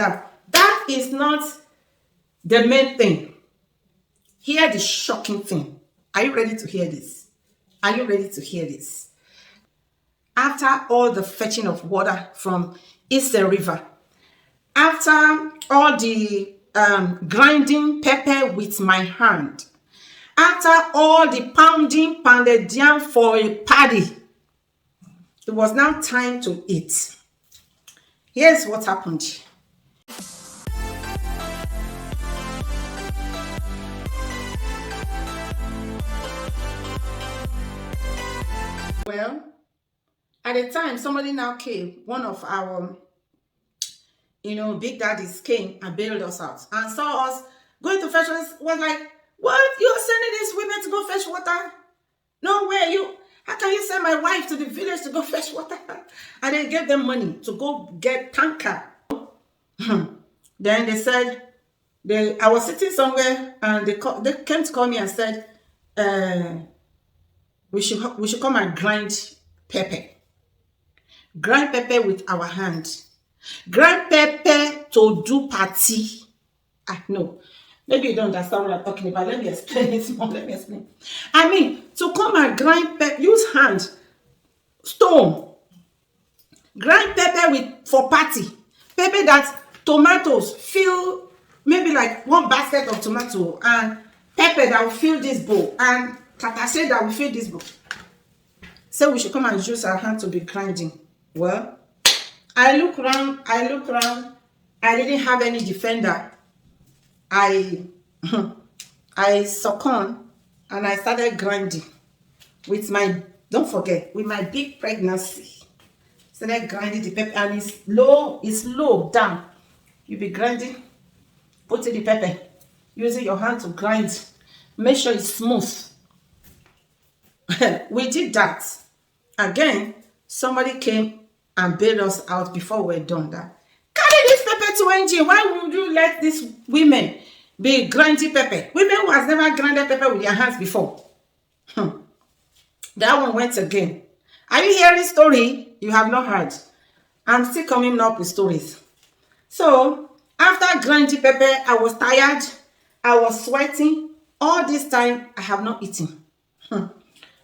That is not the main thing. Hear the shocking thing. Are you ready to hear this? Are you ready to hear this? After all the fetching of water from Ise River, after all the grinding pepper with my hand, after all the pounded yam for a paddy, it was now time to eat. Here's what happened. Well, at the time, somebody now came, one of our, big daddies came and bailed us out and saw us going to fetch us, was like, what? You're sending these women to go fetch water? No way, how can you send my wife to the village to go fetch water? And they gave them money to go get tanker. Then they said, I was sitting somewhere and they came to call me and said, we should come and grind pepper. Grind pepper with our hand. Grind pepper to do party. No. Maybe you don't understand what I'm talking about. Let me explain it more. Let me explain. I mean, to come and grind pepper, use hand, stone. Grind pepper for party. Pepper that tomatoes fill, maybe like one basket of tomato, and pepper that will fill this bowl, and tatashe that will fill this bowl. So we should come and use our hand to be grinding. Well, I look around, I didn't have any defender. I succumbed and I started grinding with my, don't forget, with my big pregnancy. Started grinding the pepper, and it's low down. You be grinding, putting the pepper, using your hand to grind. Make sure it's smooth. We did that. Again, somebody came and bailed us out before we're done that. Carry this pepper to NG. Why would you let these women be grinding pepper? Women who has never grinded pepper with their hands before. That one went again. Are you hearing story you have not heard? I'm still coming up with stories. So, after grinding pepper, I was tired. I was sweating. All this time, I have not eaten.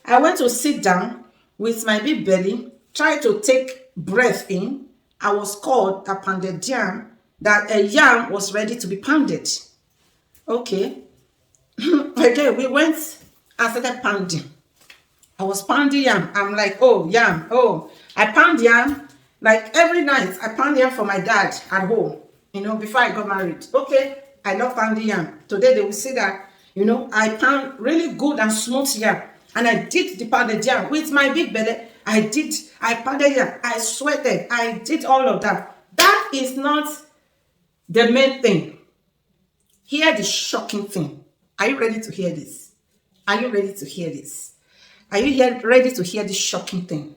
I went to sit down with my big belly, try to take breath in. I was called a pounded yam, that a yam was ready to be pounded. Okay. Again, we went and started pounding. I was pounding yam. I'm like, oh, yam. Oh, I pound yam. Like every night, I pound yam for my dad at home, before I got married. Okay, I love pounding yam. Today, they will see that, I pound really good and smooth yam. And I did the pounded yam with my big belly. I pounded yam. I sweated. I did all of that. That is not the main thing. Hear the shocking thing. Are you ready to hear this? Are you ready to hear this? Are you ready to hear this shocking thing?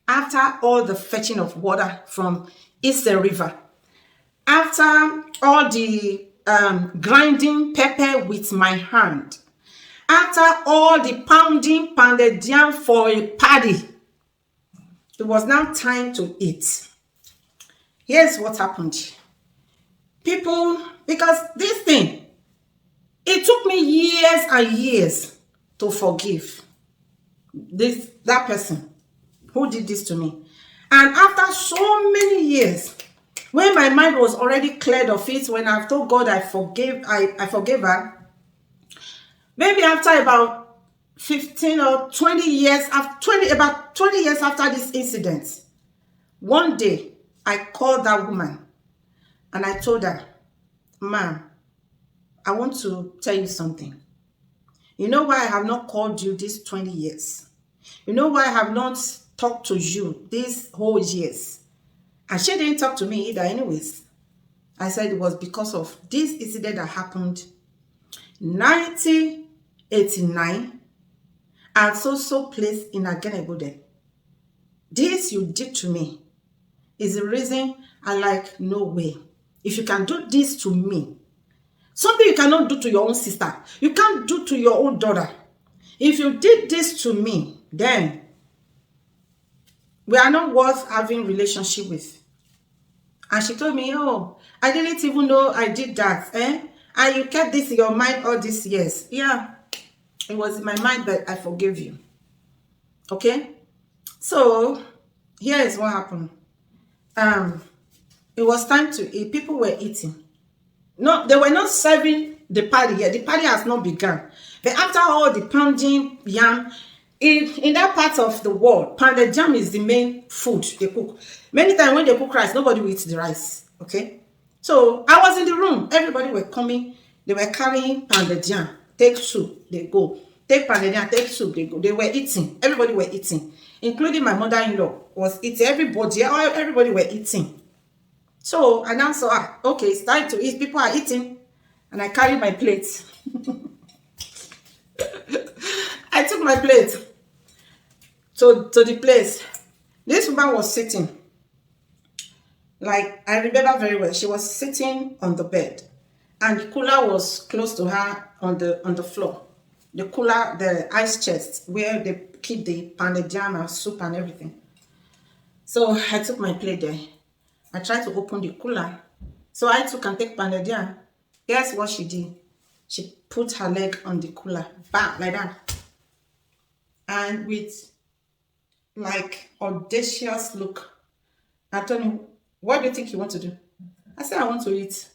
After all the fetching of water from Ise River, after all the grinding pepper with my hand, after all the pounded yam for a paddy, it was now time to eat. Here's what happened. People, because this thing, it took me years and years to forgive that person who did this to me. And after so many years, when my mind was already cleared of it, when I've told God I forgave her, maybe after about 15 or 20 years, about 20 years after this incident, one day I called that woman and I told her, ma'am, I want to tell you something. You know why I have not called you these 20 years? You know why I have not talked to you these whole years? And she didn't talk to me either anyways. I said it was because of this incident that happened 1989 at so place in Agenebode. This you did to me is the reason I like, no way. If you can do this to me, something you cannot do to your own sister, you can't do to your own daughter. If you did this to me, then we are not worth having relationship with. And she told me, oh, I didn't even know I did that. And you kept this in your mind all these years. Yeah, it was in my mind, but I forgave you. Okay? So, here is what happened. It was time to eat. People were eating. No, they were not serving the party yet. The party has not begun. But after all the pounding yam, in that part of the world, pounded yam is the main food they cook. Many times when they cook rice, nobody will eat the rice. Okay? So I was in the room. Everybody were coming. They were carrying pounded yam. Take soup, they go. Take pounded yam, take soup, they go. They were eating. Everybody were eating. Including my mother-in-law was eating. Everybody were eating. So I now saw, okay, it's time to eat. People are eating. And I carried my plate. I took my plate to the place. This woman was sitting. Like, I remember very well. She was sitting on the bed. And the cooler was close to her on the floor. The cooler, the ice chest, where they keep the pounded jam and soup and everything. So I took my plate there. I tried to open the cooler. So I took and take pounded jam. Guess what she did? She put her leg on the cooler. Bam, like that. And with like audacious look, I told him, what do you think you want to do? I said, I want to eat.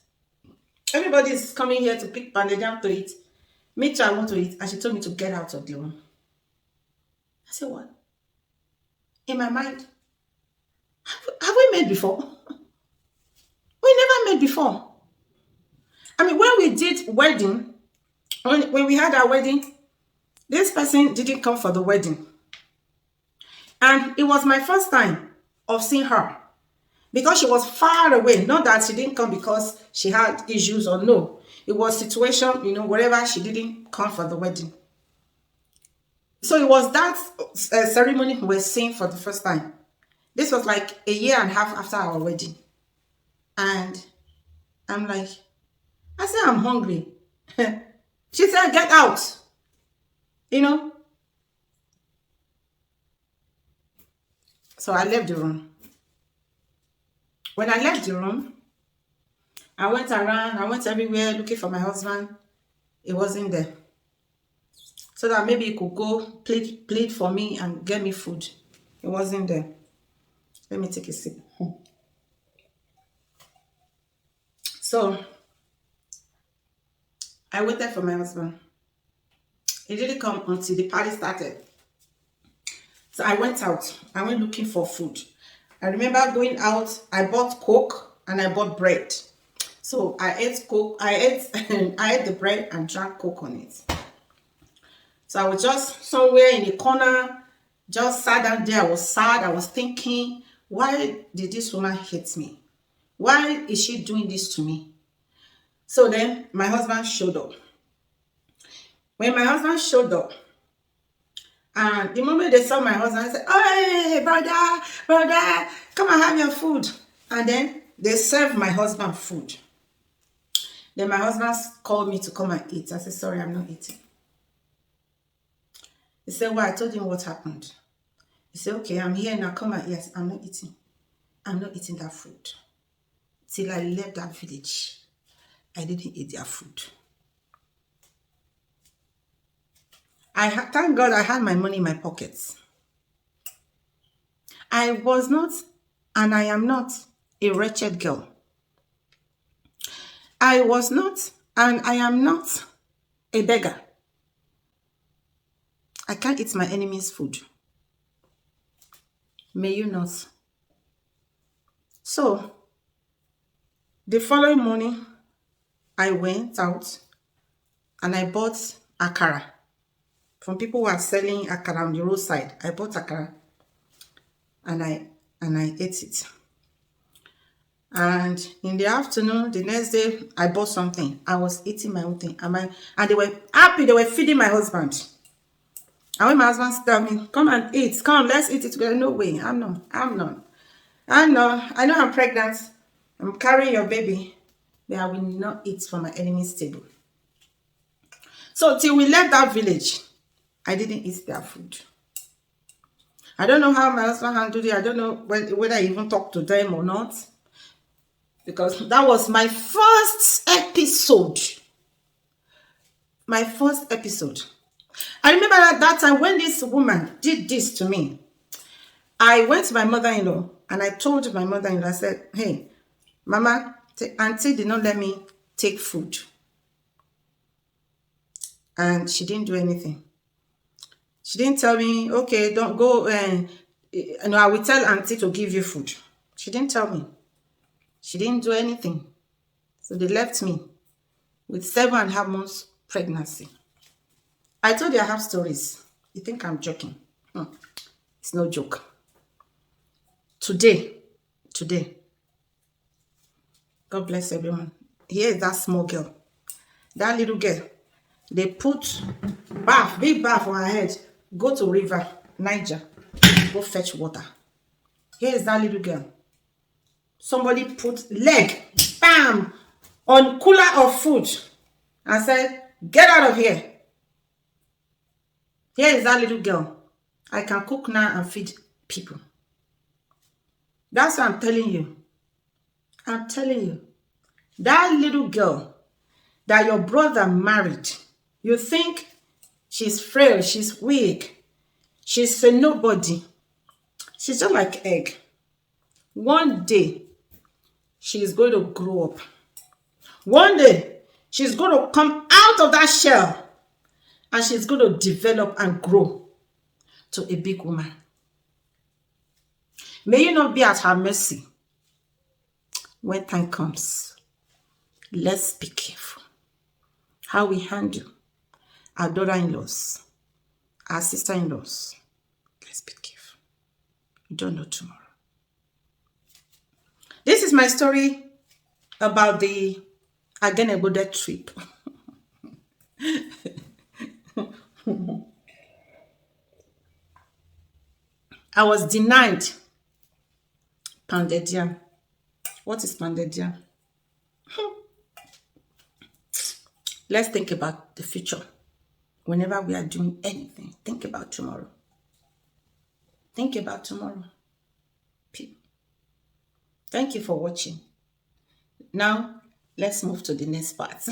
Everybody is coming here to pick pounded jam to eat. Me too, I want to eat. And she told me to get out of the room. I said, what? In my mind, have we met before? We never met before. I mean, when we did wedding, when we had our wedding, this person didn't come for the wedding. And it was my first time of seeing her. Because she was far away. Not that she didn't come because she had issues or no. It was situation, whatever, she didn't come for the wedding. So it was that ceremony we were seeing for the first time. This was like a year and a half after our wedding. And I'm like, I said, I'm hungry. She said, get out. So I left the room. When I left the room, I went around, I went everywhere looking for my husband. He wasn't there. So that maybe he could go plead for me and get me food. He wasn't there. Let me take a sip. So I waited for my husband. He didn't come until the party started. So I went out. I went looking for food. I remember going out. I bought Coke and I bought bread. So I ate Coke. I ate the bread and drank Coke on it. So I was just somewhere in the corner, just sat down there. I was sad. I was thinking, why did this woman hate me? Why is she doing this to me? So then my husband showed up. When my husband showed up, and the moment they saw my husband, I said, hey, brother, come and have your food. And then they served my husband food. Then my husband called me to come and eat. I said, sorry, I'm not eating. He said, well, I told him what happened. He said, okay, I'm here now, come and eat. Yes, I'm not eating. I'm not eating that food. Till I left that village, I didn't eat their food. Thank God I had my money in my pockets. I was not, and I am not, a wretched girl. I was not, and I am not, a beggar. I can't eat my enemy's food. May you not. So, the following morning, I went out and I bought akara from people who are selling akara on the roadside. I bought akara and I ate it. And in the afternoon, the next day, I bought something. I was eating my own thing. And they were happy. They were feeding my husband. And when my husband told me, come and eat. Come, let's eat it together. No way. I'm not. I know I'm pregnant. I'm carrying your baby. But I will not eat from my enemy's table. So till we left that village, I didn't eat their food. I don't know how my husband handled it. I don't know whether I even talked to them or not. because that was my first episode. My first episode. I remember at that time when this woman did this to me, I went to my mother-in-law and I told my mother-in-law, I said, hey, Mama, Auntie did not let me take food. And she didn't do anything. She didn't tell me, okay, don't go and I will tell Auntie to give you food. She didn't tell me. She didn't do anything. So they left me with 7.5 months pregnancy. I told you I have stories. You think I'm joking? It's no joke. Today, God bless everyone. Here is that small girl. That little girl. They put big bath on her head. Go to river, Niger. Go fetch water. Here is that little girl. Somebody put leg, bam, on cooler of food and said, get out of here. Here is that little girl. I can cook now and feed people. That's what I'm telling you. I'm telling you. That little girl that your brother married, you think she's frail, she's weak, she's a nobody. She's just like egg. One day, she's going to grow up. One day, she's going to come out of that shell and she's going to develop and grow to a big woman. May you not be at her mercy when time comes. Let's be careful how we handle our daughter-in-laws, our sister-in-laws. Let's be careful. You don't know tomorrow. This is my story about the Agenegode trip. I was denied pounded yam. What is pounded yam? Let's think about the future. Whenever we are doing anything, think about tomorrow. Think about tomorrow. Thank you for watching. Now, let's move to the next part.